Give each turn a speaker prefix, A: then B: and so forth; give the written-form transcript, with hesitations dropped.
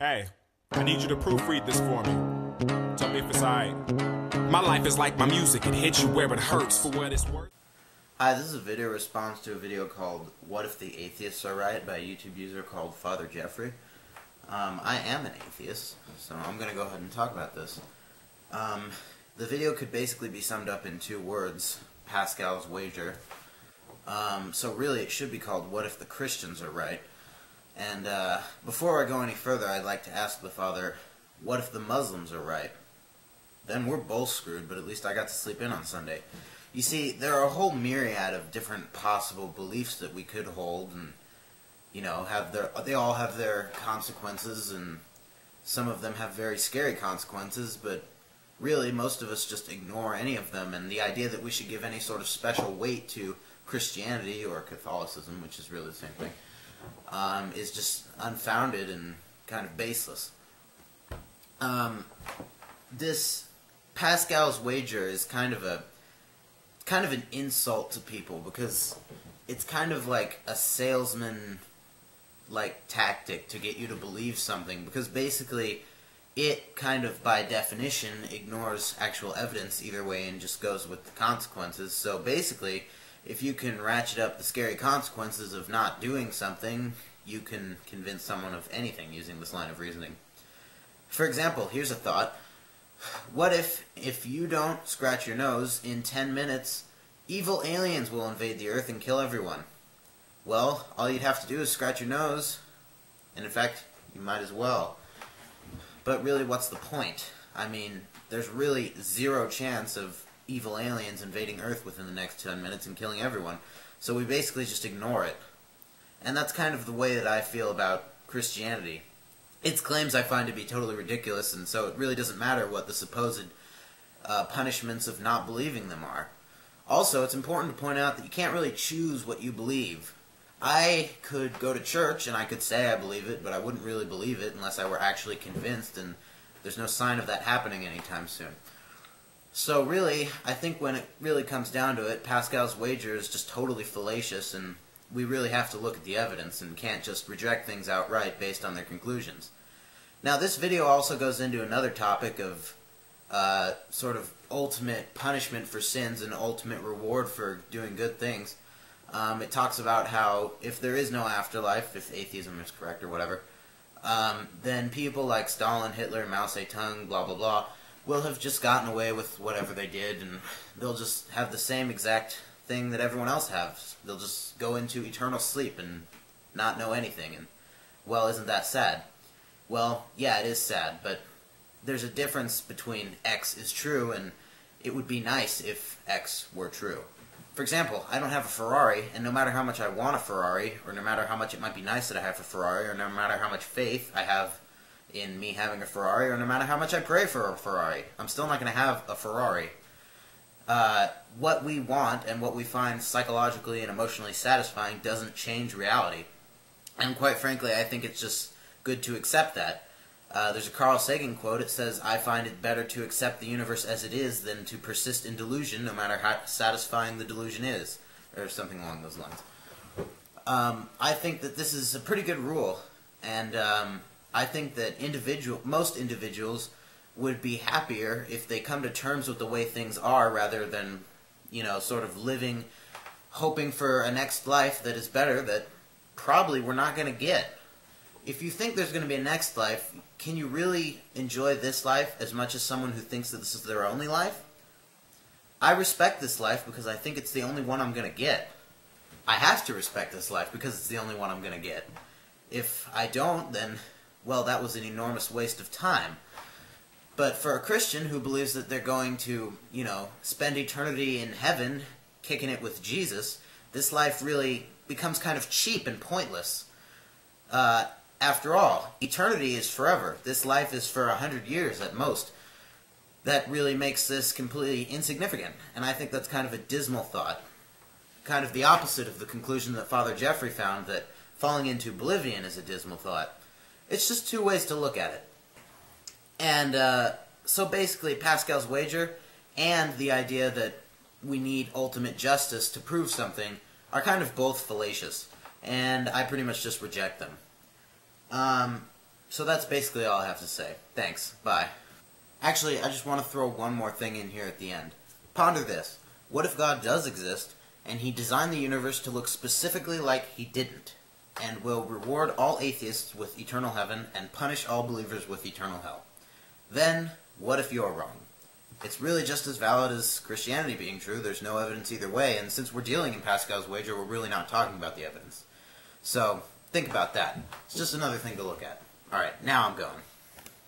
A: Hey, I need you to proofread this for me. Tell me if it's alright. My life is like my music, it hits you where it hurts for what it's worth.
B: Hi, this is a video response to a video called What If the Atheists Are Right by a YouTube user called FatherJeffery. I am an atheist, so I'm going to go ahead and talk about this. The video could basically be summed up in two words, Pascal's wager. So really it should be called What If the Christians Are Right? And before I go any further, I'd like to ask the father, what if the Muslims are right? Then we're both screwed, but at least I got to sleep in on Sunday. You see, there are a whole myriad of different possible beliefs that we could hold, and you know, they all have their consequences, and some of them have very scary consequences, but really most of us just ignore any of them, and the idea that we should give any sort of special weight to Christianity or Catholicism, which is really the same thing, is just unfounded and kind of baseless. This Pascal's wager is kind of an insult to people, because it's kind of like a salesman tactic to get you to believe something, because basically it kind of by definition ignores actual evidence either way and just goes with the consequences. So basically, if you can ratchet up the scary consequences of not doing something, you can convince someone of anything using this line of reasoning. For example, here's a thought. What if you don't scratch your nose, in 10 minutes, evil aliens will invade the earth and kill everyone? Well, all you'd have to do is scratch your nose, and in fact, you might as well. But really, what's the point? I mean, there's really zero chance of evil aliens invading Earth within the next 10 minutes and killing everyone, so we basically just ignore it. And that's kind of the way that I feel about Christianity. Its claims I find to be totally ridiculous, and so it really doesn't matter what the supposed punishments of not believing them are. Also, it's important to point out that you can't really choose what you believe. I could go to church and I could say I believe it, but I wouldn't really believe it unless I were actually convinced, and there's no sign of that happening anytime soon. So really, I think when it really comes down to it, Pascal's wager is just totally fallacious, and we really have to look at the evidence and can't just reject things outright based on their conclusions. Now, this video also goes into another topic of sort of ultimate punishment for sins and ultimate reward for doing good things. It talks about how if there is no afterlife, if atheism is correct or whatever, then people like Stalin, Hitler, Mao Zedong, blah blah blah, will have just gotten away with whatever they did, and they'll just have the same exact thing that everyone else has. They'll just go into eternal sleep and not know anything, and, well, isn't that sad? Well, yeah, it is sad, but there's a difference between X is true and it would be nice if X were true. For example, I don't have a Ferrari, and no matter how much I want a Ferrari, or no matter how much it might be nice that I have a Ferrari, or no matter how much faith I have in me having a Ferrari, or no matter how much I pray for a Ferrari, I'm still not going to have a Ferrari. What we want and what we find psychologically and emotionally satisfying doesn't change reality. And quite frankly, I think it's just good to accept that. There's a Carl Sagan quote. It says, "I find it better to accept the universe as it is than to persist in delusion, no matter how satisfying the delusion is," or something along those lines. I think that this is a pretty good rule, and I think that most individuals would be happier if they come to terms with the way things are, rather than, you know, sort of living, hoping for a next life that is better that probably we're not going to get. If you think there's going to be a next life, can you really enjoy this life as much as someone who thinks that this is their only life? I respect this life because I think it's the only one I'm going to get. I have to respect this life because it's the only one I'm going to get. If I don't, then, well, that was an enormous waste of time. But for a Christian who believes that they're going to, you know, spend eternity in heaven, kicking it with Jesus, this life really becomes kind of cheap and pointless. After all, eternity is forever. This life is for 100 years at most. That really makes this completely insignificant, and I think that's kind of a dismal thought. Kind of the opposite of the conclusion that FatherJeffery found, that falling into oblivion is a dismal thought. It's just two ways to look at it. And so basically, Pascal's wager and the idea that we need ultimate justice to prove something are kind of both fallacious, and I pretty much just reject them. So that's basically all I have to say. Thanks. Bye. Actually, I just want to throw one more thing in here at the end. Ponder this. What if God does exist, and he designed the universe to look specifically like he didn't, and will reward all atheists with eternal heaven and punish all believers with eternal hell? Then, what if you're wrong? It's really just as valid as Christianity being true. There's no evidence either way, and since we're dealing in Pascal's wager, we're really not talking about the evidence. So, think about that. It's just another thing to look at. Alright, now I'm going.